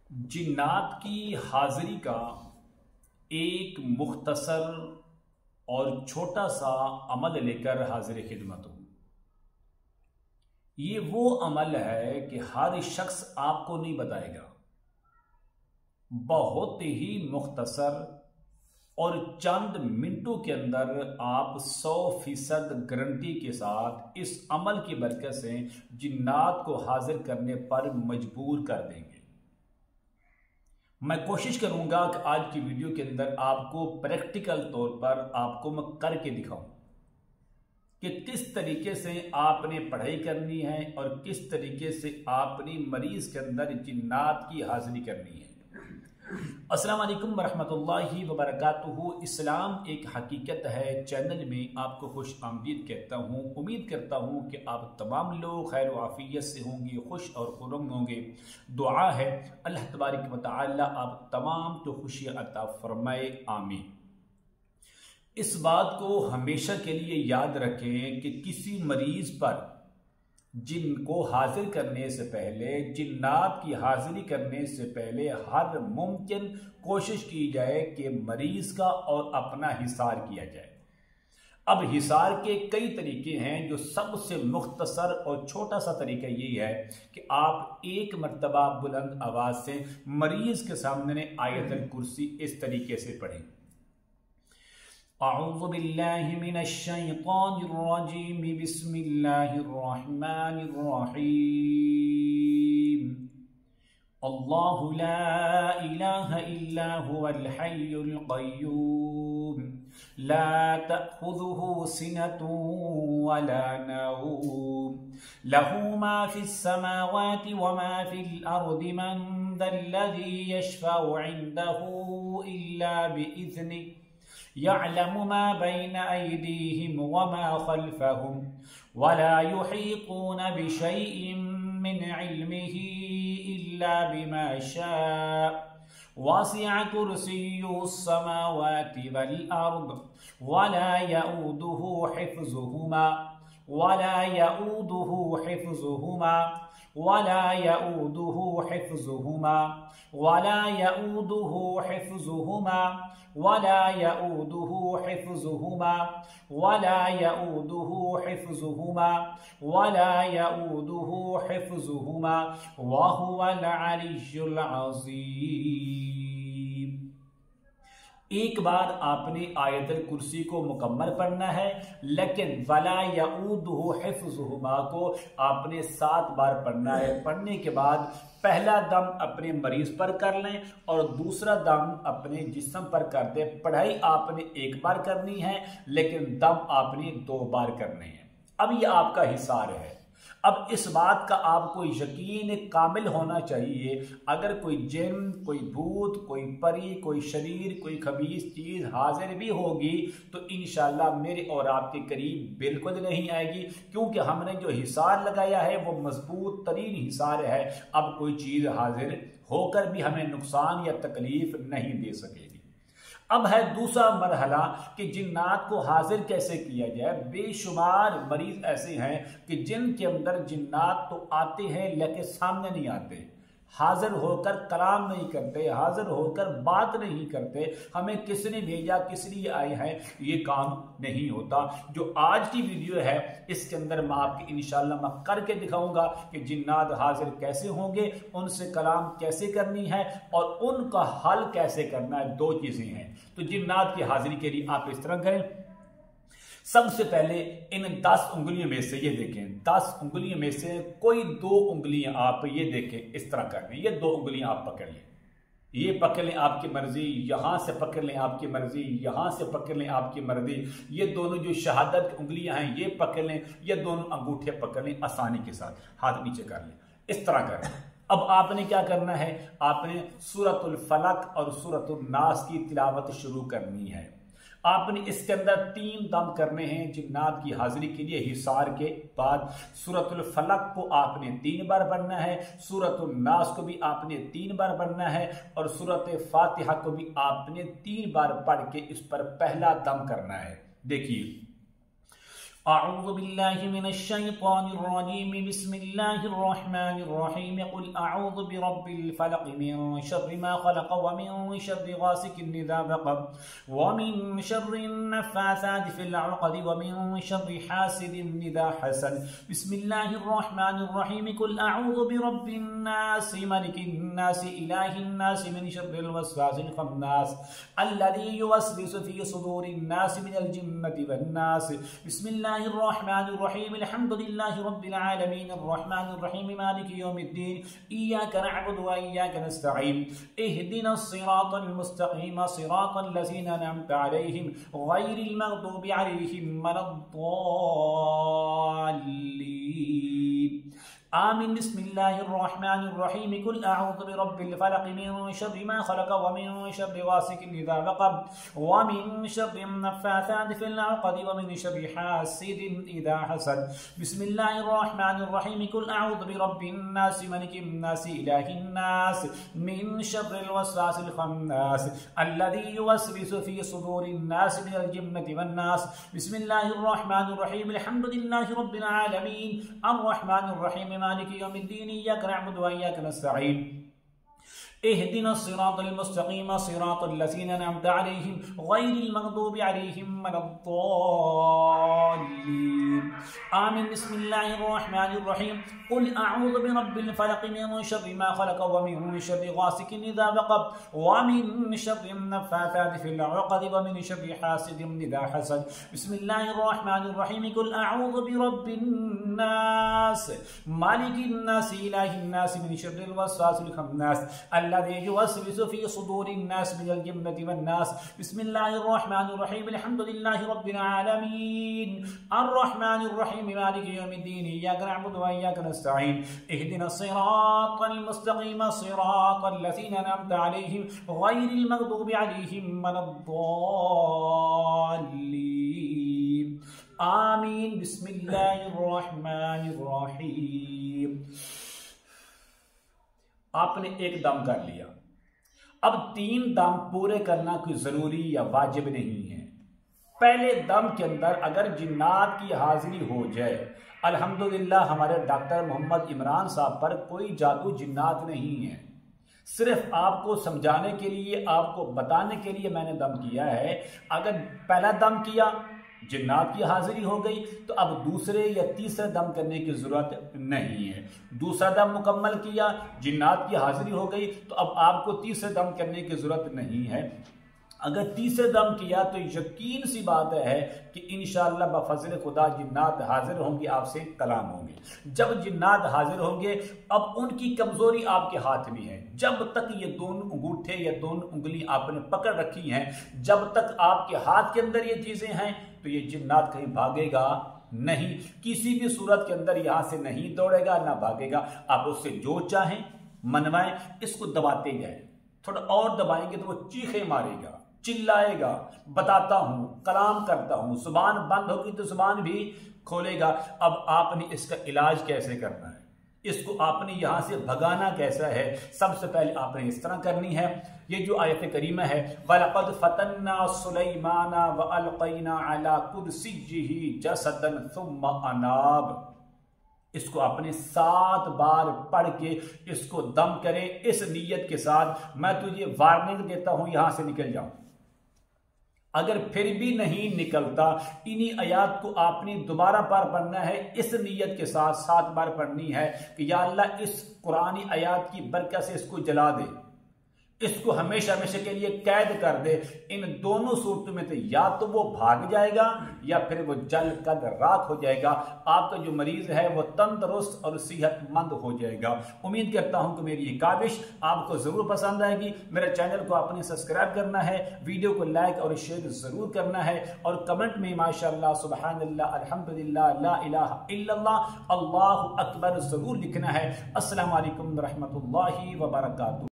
जिन्नात की हाजिरी का एक मुख्तसर और छोटा सा अमल लेकर हाजिर खिदमत हूँ। ये वो अमल है कि हर शख्स आपको नहीं बताएगा। बहुत ही मुख्तसर और चंद मिनटों के अंदर आप 100% गारंटी के साथ इस अमल की बरकत से जिन्नात को हाजिर करने पर मजबूर कर देंगे। मैं कोशिश करूंगा कि आज की वीडियो के अंदर आपको प्रैक्टिकल तौर पर आपको मैं करके दिखाऊं कि किस तरीके से आपने पढ़ाई करनी है और किस तरीके से आपने मरीज के अंदर जिन्नात की हाजिरी करनी है। अस्सलाम वालेकुम वरहमतुल्लाहि वबरकातुहू। इस्लाम एक हकीकत है चैनल में आपको खुश आमदीद कहता हूँ। उम्मीद करता हूँ कि आप तमाम लोग खैर आफियत से होंगे, खुश और खुर्रम होंगे। दुआ है अल्लाह तबारक व तआला आप तमाम को खुशियाँ अता फरमाए, आमीन। इस बात को हमेशा के लिए याद रखें कि किसी मरीज पर जिनको हाजिर करने से पहले, जिन्नात की हाजिरी करने से पहले हर मुमकिन कोशिश की जाए कि मरीज का और अपना हिसार किया जाए। अब हिसार के कई तरीके हैं, जो सबसे मुख्तसर और छोटा सा तरीका यही है कि आप एक मर्तबा बुलंद आवाज से मरीज के सामने आयतुल कुर्सी इस तरीके से पढ़ें। अऊज़ु बिल्लाहि मिनश शैतानिर रजीम, बिस्मिल्लाहिर रहमानिर रहीम। अल्लाहु ला इलाहा इल्ला हुवल हय्युल क़य्यूम, ला तअख़ुज़ुहु सिनतुन वला नौम, लहू मा फ़िस समावाति व मा फ़िल अर्दि, मन ज़ल्लज़ी यशफ़अु इन्दहु इल्ला बिइज़्निहि, यअलमु मा बैन अयदीहिम व मा खल्फहुम, वला युहीतूना बिशैइन मिन इल्मिही इल्ला बिमा शाअ, वसिअ कुर्सियुहुस समावाति वल अर्द, वला यऊदुहु हिफ्ज़ुहुमा, वला यऊदुहु हिफ्ज़ुहुमा, वला यऊदुहु हिफ्ज़ुहुमा, वला यऊदुहु हिफ्ज़ुहुमा, वला यऊदुहु हिफ्ज़ुहुमा, वला यऊदुहु हिफ्ज़ुहुमा, वला यऊदुहु हिफ्ज़ुहुमा, व हुवल अलिय्युल अज़ीम। एक बार आपने आयतुल कुर्सी को मुकम्मल पढ़ना है, लेकिन वला यऊदुहु हिफ्ज़ुहुमा को आपने 7 बार पढ़ना है। पढ़ने के बाद पहला दम अपने मरीज पर कर लें और दूसरा दम अपने जिस्म पर कर दें। पढ़ाई आपने एक बार करनी है, लेकिन दम आपने 2 बार करने हैं। अब ये आपका हिसार है। अब इस बात का आपको यकीन कामिल होना चाहिए, अगर कोई जिन, कोई भूत, कोई परी, कोई शरीर, कोई खबीस चीज हाजिर भी होगी तो इंशाल्लाह मेरे और आपके करीब बिल्कुल नहीं आएगी, क्योंकि हमने जो हिसार लगाया है वो मजबूत तरीन हिसार है। अब कोई चीज हाजिर होकर भी हमें नुकसान या तकलीफ नहीं दे सकेगी। अब है दूसरा मरहला कि जिन्नात को हाजिर कैसे किया जाए। बेशुमार मरीज ऐसे हैं कि जिनके अंदर जिन्नात तो आते हैं लेकिन सामने नहीं आते, हाजिर होकर कलाम नहीं करते, हाजिर होकर बात नहीं करते। हमें किसने भेजा, किस लिए आए हैं, ये काम नहीं होता। जो आज की वीडियो है इसके अंदर मैं आपके इंशाल्लाह मैं करके दिखाऊंगा कि जिन्नात हाजिर कैसे होंगे, उनसे कलाम कैसे करनी है और उनका हल कैसे करना है। 2 चीजें हैं। तो जिन्नात की हाजिरी के लिए आप इस तरह करें। सबसे पहले इन 10 उंगलियों में से, ये देखें 10 उंगलियों में से कोई 2 उंगलियां आप ये देखें इस तरह कर लें। ये 2 उंगलियां आप पकड़ लें, ये पकड़ लें आपकी मर्जी, यहां से पकड़ लें आपकी मर्जी, यहां से पकड़ लें आपकी मर्जी। ये दोनों जो शहादत की उंगलियां हैं ये पकड़ लें, ये दोनों अंगूठे पकड़ लें आसानी के साथ, हाथ नीचे कर लें, इस तरह कर लें। अब आपने क्या करना है, आपने सूरतुल फलक और सूरतुल नास की तिलावत शुरू करनी है। आपने इसके अंदर 3 दम करने हैं जिन्नात की हाजिरी के लिए। हिसार के बाद सूरतुल फलक को आपने 3 बार पढ़ना है, सूरतुल नास को भी आपने 3 बार पढ़ना है और सूरत फातिहा को भी आपने 3 बार पढ़ के इस पर पहला दम करना है। देखिए, अऊज़ु बिल्लाहि मिनश शैतानिर रजीम बिस्मिल्लाहिर रहमानिर रहीम क़ुल अऊज़ु बिरब्बिल फलक़ मिन शर्रि मा ख़लक़ व मिन शर्रि गासिकिन इज़ा वक़ब व मिन शर्रिन नफ़्फ़ासाति फ़िल उक़द व मिन शर्रि हासिदिन इज़ा हसद बिस्मिल्लाहिर रहमानिर रहीम क़ुल अऊज़ु बिरब्बिन नास मलिकिन नास इलाहिन नास मिन शर्रिल वस्वासिल ख़न्नास अल्लज़ी युवस्विसु फ़ी सुदूरिन नास मिनल जिन्नति वन नास बिस्मिल्लाहिर्रहमानिर्रहीम अल्हम्दुलिल्लाहि रब्बिल आलमीन अर्रहमानिर्रहीम मालिकि यौमिद्दीन इय्याका नअबुदु व इय्याका नस्तईन इहदिनस सिरातल मुस्तक़ीम सिरातल लज़ीना अनअमता अलैहिम गैरिल मग़दूबि अलैहिम वलद्दाल्लीन आमीन बिस्मिल्लाहिर्रहमानिर्रहीम कुल अऊज़ु बिरब्बिल फलक़ मिन शर्रि मा ख़लक़ व मिन शर्रि गासिकिन इज़ा वक़ब व मिन शर्रि नफ़्फ़ासाति फ़िल उक़द व मिन शर्रि हासिदिन इज़ा हसद बिस्मिल्लाहिर्रहमानिर्रहीम कुल अऊज़ु बिरब्बिन नास मलिकिन नास इलाहिन नास मिन शर्रिल वस्वासिल ख़न्नास अल्लज़ी युवस्विसु फ़ी सुदूरिन नास मिनल जिन्नति वन नास बिस्मिल्लाहिर्रहमानिर्रहीम अल्हम्दुलिल्लाहि रब्बिल आलमीन अर्रहमानिर रहीम मालिकि यौमिद्दीन इय्याका नअबुदु व इय्याका नस्तईन इहदिनस सिरातल मुस्तक़ीम सिरातल लज़ीना अनअमता अलैहिम गैरिल मग़दूबि अलैहिम वलद्दाल्लीन आमीन बिस्मिल्लाहिर्रहमानिर्रहीम क़ुल अऊज़ु बिरब्बिल फलक़ मिन शर्रि मा ख़लक़ व मिन शर्रि गासिकिन इज़ा वक़ब व मिन शर्रि नफ़्फ़ासाति फ़िल उक़द व मिन शर्रि हासिदिन इज़ा हसद बिस्मिल्लाहिर्रहमानिर्रहीम क़ुल अऊज़ु बिरब्बिन नास मालिकिन नास इलाहिन नास मिन शर्रिल वस्वासिल ख़न्नास अल्लज़ी युवस्विसु फ़ी सुदूरिन नास मिनल जिन्नति वन नास बिस्मिल्लाहिर्रहमानिर्रहीम अल्हम्दुलिल्लाहि रब्बिल आलमीन अर्रहमानिर रहीम मालिकि यौमिद्दीन इय्याका नअबुदु व इय्याका नस्तईन इहदिनस सिरातल मुस्तक़ीम सिरातल लज़ीना अनअमता अलैहिम गैरिल मग़दूबि अलैहिम वलद्दाल्लीन आमीन बिस्मिल्लाहिर्रहमानिर्रहीम। आपने एक दम कर लिया, अब 3 दम पूरे करना कोई जरूरी या वाजिब नहीं है। पहले दम के अंदर अगर जिन्नात की हाजिरी हो जाए, अल्हम्दुलिल्लाह हमारे डॉक्टर मोहम्मद इमरान साहब पर कोई जादू जिन्नात नहीं है, सिर्फ आपको समझाने के लिए, आपको बताने के लिए मैंने दम किया है। अगर पहला दम किया जिन्नात की हाजिरी हो गई तो अब दूसरे या तीसरे दम करने की जरूरत नहीं है। दूसरा दम मुकम्मल किया, जिन्नात की हाजिरी हो गई तो अब आपको तीसरे दम करने की जरूरत नहीं है। अगर तीसरे दम किया तो यकीन सी बात है कि इंशाअल्लाह बफज़ल खुदा जिन्नात हाजिर होंगे, आपसे कलाम होंगे। जब जिन्नात हाजिर होंगे अब उनकी कमजोरी आपके हाथ में है। जब तक ये दोनों अंगूठे या दोनों उंगली आपने पकड़ रखी हैं, जब तक आपके हाथ के अंदर ये चीजें हैं तो ये जिन्नात कहीं भागेगा नहीं, किसी भी सूरत के अंदर यहां से नहीं दौड़ेगा ना भागेगा। आप उससे जो चाहें मनवाएं, इसको दबाते जाए, थोड़ा और दबाएंगे तो वो चीखे मारेगा, चिल्लाएगा, बताता हूं, कलाम करता हूं, जुबान बंद होगी तो जुबान भी खोलेगा। अब आपने इसका इलाज कैसे करना है, इसको आपने यहां से भगाना कैसा है, सबसे पहले आपने इस तरह करनी है। ये जो आयत करीमा है, वलक़द फ़तन्ना सुलैमाना व अलक़ैना अला कुर्सिय्यिही जसदन सुम्मा अनाब, इसको आपने 7 बार पढ़ के इसको दम करे इस नीयत के साथ, मैं तुझे वार्निंग देता हूं यहां से निकल जाऊं। अगर फिर भी नहीं निकलता, इन्हीं आयात को आपने दोबारा बार पढ़ना है, इस नीयत के साथ 7 बार पढ़नी है कि या अल्लाह इस कुरानी आयात की बरकत से इसको जला दे, इसको हमेशा हमेशा के लिए कैद कर दे। इन दोनों सूरतों में तो या तो वो भाग जाएगा या फिर वो जल कर राख हो जाएगा। आपका जो मरीज है वो तंदुरुस्त और सेहतमंद हो जाएगा। उम्मीद करता हूं कि मेरी ये काविश आपको जरूर पसंद आएगी। मेरे चैनल को आपने सब्सक्राइब करना है, वीडियो को लाइक और शेयर जरूर करना है और कमेंट में माशाअल्लाह, सुबहानल्लाह, अल्हम्दुलिल्लाह, ला इलाहा इल्लल्लाह, अल्लाहु अकबर जरूर लिखना है। अस्सलामु अलैकुम व रहमतुल्लाहि व बरकातुहू।